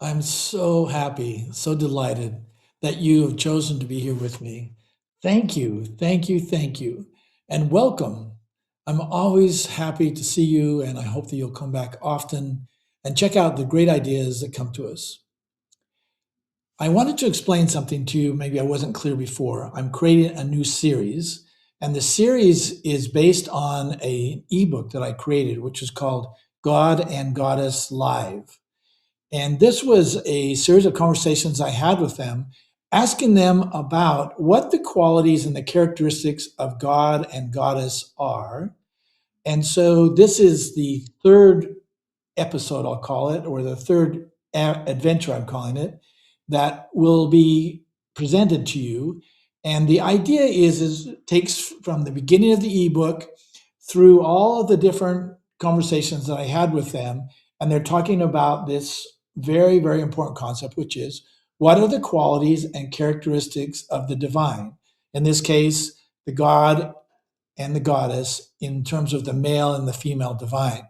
I'm so happy, so delighted that you have chosen to be here with me. Thank you, thank you, thank you, and welcome. I'm always happy to see you, and I hope that you'll come back often and check out the great ideas that come to us. I wanted to explain something to you. Maybe I wasn't clear before. I'm creating a new series, and the series is based on an ebook that I created, which is called God and Goddess Live. And this was a series of conversations I had with them, asking them about what the qualities and the characteristics of God and Goddess are. And so this is the third episode, I'll call it, or the third adventure, I'm calling it, that will be presented to you. And the idea is takes from the beginning of the ebook through all of the different conversations that I had with them. And they're talking about this very, very important concept, which is what are the qualities and characteristics of the divine? In this case, the God and the goddess in terms of the male and the female divine.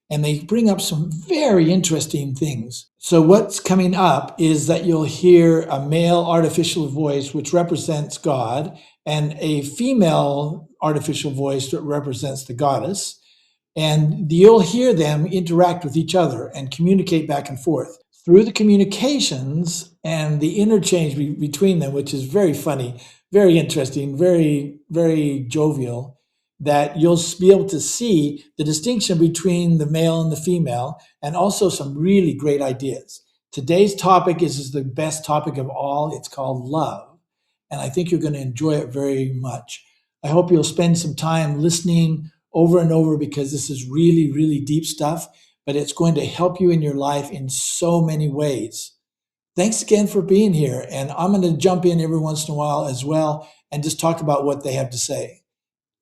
And they bring up some very interesting things. So what's coming up is that you'll hear a male artificial voice, which represents God, and a female artificial voice that represents the goddess. And you'll hear them interact with each other and communicate back and forth. Through the communications and the interchange between them, which is very funny, very interesting, very, very jovial, that you'll be able to see the distinction between the male and the female, and also some really great ideas. Today's topic is the best topic of all. It's called love, and I think you're going to enjoy it very much. I hope you'll spend some time listening over and over, because this is really, really deep stuff, but it's going to help you in your life in so many ways. Thanks again for being here, and I'm going to jump in every once in a while as well and just talk about what they have to say.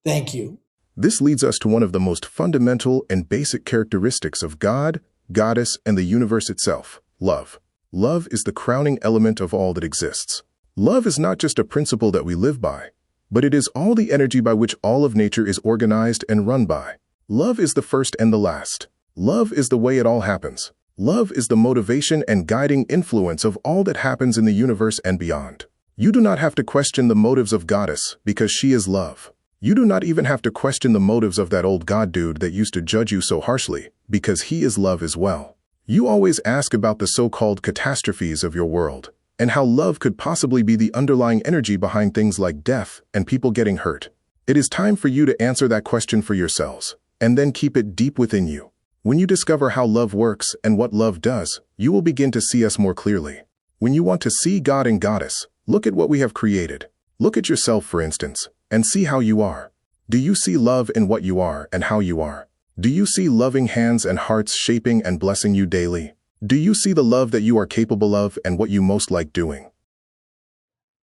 Thank you. This leads us to one of the most fundamental and basic characteristics of God, Goddess, and the universe itself: love. Love is the crowning element of all that exists. Love is not just a principle that we live by, but it is all the energy by which all of nature is organized and run by. Love is the first and the last. Love is the way it all happens. Love is the motivation and guiding influence of all that happens in the universe and beyond. You do not have to question the motives of Goddess, because she is love. You do not even have to question the motives of that old God dude that used to judge you so harshly, because he is love as well. You always ask about the so-called catastrophes of your world, and how love could possibly be the underlying energy behind things like death and people getting hurt. It is time for you to answer that question for yourselves, and then keep it deep within you. When you discover how love works and what love does, you will begin to see us more clearly. When you want to see God and Goddess, look at what we have created. Look at yourself, for instance, and see how you are. Do you see love in what you are and how you are? Do you see loving hands and hearts shaping and blessing you daily? Do you see the love that you are capable of and what you most like doing?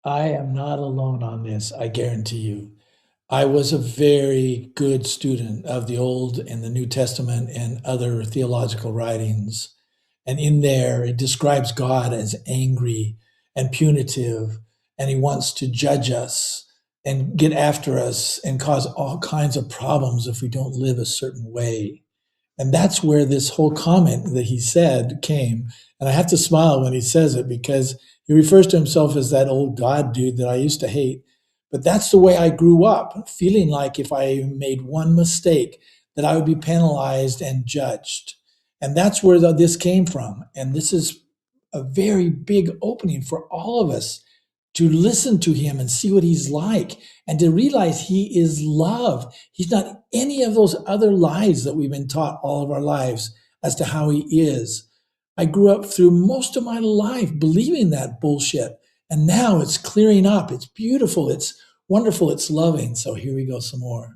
I am not alone on this, I guarantee you. I was a very good student of the Old and the New Testament and other theological writings. And in there, it describes God as angry and punitive, and he wants to judge us and get after us and cause all kinds of problems if we don't live a certain way. And that's where this whole comment that he said came. And I have to smile when he says it, because he refers to himself as that old God dude that I used to hate. But that's the way I grew up, feeling like if I made one mistake, that I would be penalized and judged. And that's where this came from. And this is a very big opening for all of us to listen to him and see what he's like, and to realize he is love. He's not any of those other lies that we've been taught all of our lives as to how he is. I grew up through most of my life believing that bullshit, and now it's clearing up. It's beautiful. It's wonderful. It's loving. So here we go some more.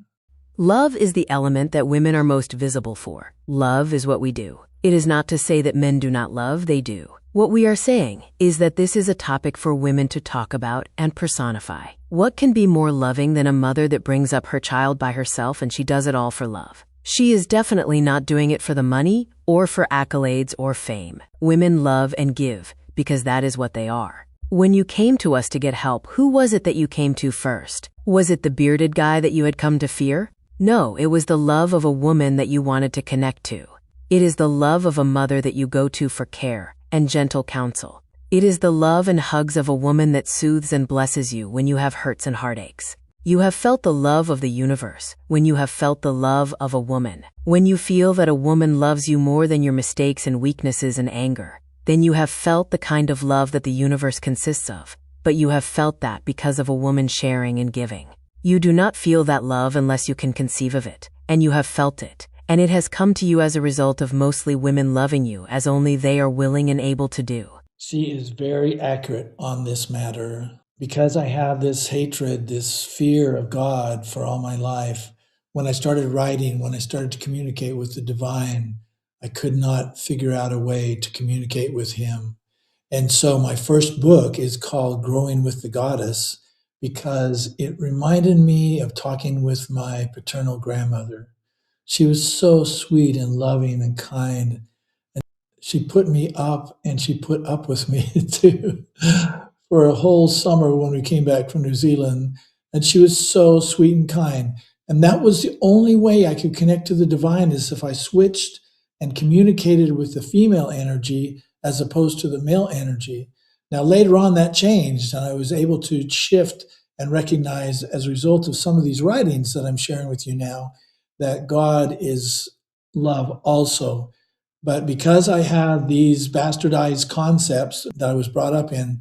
Love is the element that women are most visible for. Love is what we do. It is not to say that men do not love, they do. What we are saying is that this is a topic for women to talk about and personify. What can be more loving than a mother that brings up her child by herself and she does it all for love? She is definitely not doing it for the money or for accolades or fame. Women love and give because that is what they are. When you came to us to get help, who was it that you came to first? Was it the bearded guy that you had come to fear? No, it was the love of a woman that you wanted to connect to. It is the love of a mother that you go to for care and gentle counsel. It is the love and hugs of a woman that soothes and blesses you when you have hurts and heartaches. You have felt the love of the universe when you have felt the love of a woman. When you feel that a woman loves you more than your mistakes and weaknesses and anger, then you have felt the kind of love that the universe consists of. But you have felt that because of a woman sharing and giving. You do not feel that love unless you can conceive of it, and you have felt it, and it has come to you as a result of mostly women loving you as only they are willing and able to do. She is very accurate on this matter. Because I have this hatred, this fear of God for all my life, when I started writing, when I started to communicate with the divine, I could not figure out a way to communicate with him. And so my first book is called Growing with the Goddess, because it reminded me of talking with my paternal grandmother. She was so sweet and loving and kind. And she put me up and she put up with me too for a whole summer when we came back from New Zealand. And she was so sweet and kind. And that was the only way I could connect to the divine, is if I switched and communicated with the female energy as opposed to the male energy. Now, later on, that changed, and I was able to shift and recognize, as a result of some of these writings that I'm sharing with you now, that God is love also. But because I had these bastardized concepts that I was brought up in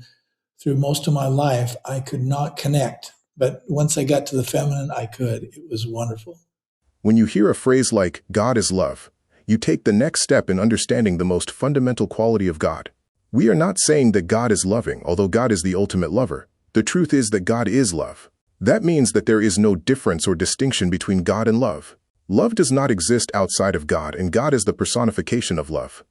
through most of my life, I could not connect. But once I got to the feminine, I could. It was wonderful. When you hear a phrase like, God is love, you take the next step in understanding the most fundamental quality of God. We are not saying that God is loving, although God is the ultimate lover. The truth is that God is love. That means that there is no difference or distinction between God and love. Love does not exist outside of God, and God is the personification of love.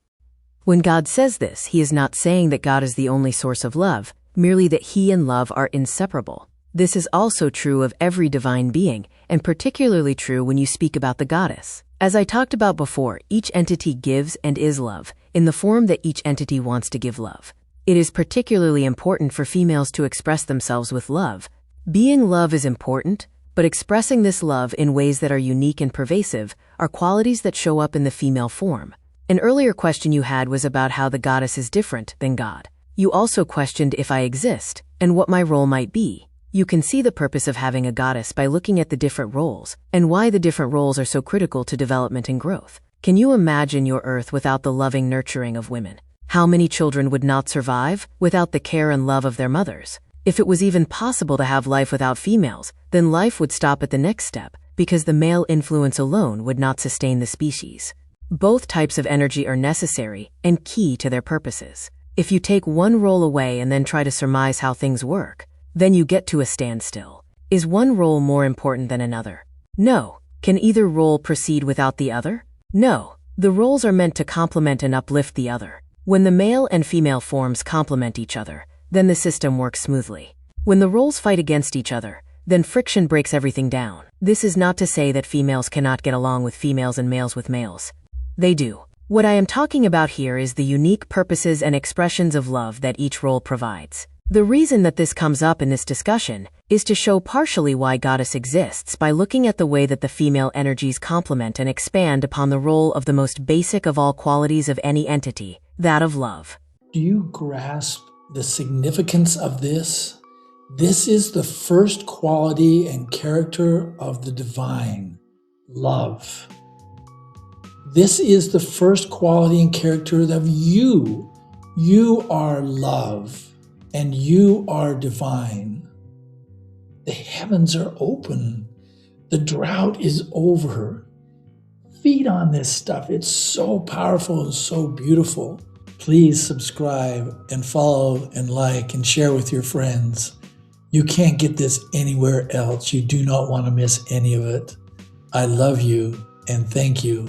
When God says this, he is not saying that God is the only source of love, merely that he and love are inseparable. This is also true of every divine being, and particularly true when you speak about the goddess. As I talked about before, each entity gives and is love, in the form that each entity wants to give love. It is particularly important for females to express themselves with love. Being love is important, but expressing this love in ways that are unique and pervasive are qualities that show up in the female form. An earlier question you had was about how the goddess is different than God. You also questioned if I exist, and what my role might be. You can see the purpose of having a goddess by looking at the different roles, and why the different roles are so critical to development and growth. Can you imagine your Earth without the loving nurturing of women? How many children would not survive without the care and love of their mothers? If it was even possible to have life without females, then life would stop at the next step, because the male influence alone would not sustain the species. Both types of energy are necessary and key to their purposes. If you take one role away and then try to surmise how things work, then you get to a standstill. Is one role more important than another? No. Can either role proceed without the other? No. The roles are meant to complement and uplift the other. When the male and female forms complement each other, then the system works smoothly. When the roles fight against each other, then friction breaks everything down. This is not to say that females cannot get along with females and males with males. They do. What I am talking about here is the unique purposes and expressions of love that each role provides. The reason that this comes up in this discussion is to show partially why Goddess exists by looking at the way that the female energies complement and expand upon the role of the most basic of all qualities of any entity, that of love. Do you grasp the significance of this? This is the first quality and character of the divine, love. This is the first quality and character of you. You are love. And you are divine. The heavens are open. The drought is over. Feed on this stuff. It's so powerful and so beautiful. Please subscribe and follow and like and share with your friends. You can't get this anywhere else. You do not want to miss any of it. I love you and thank you.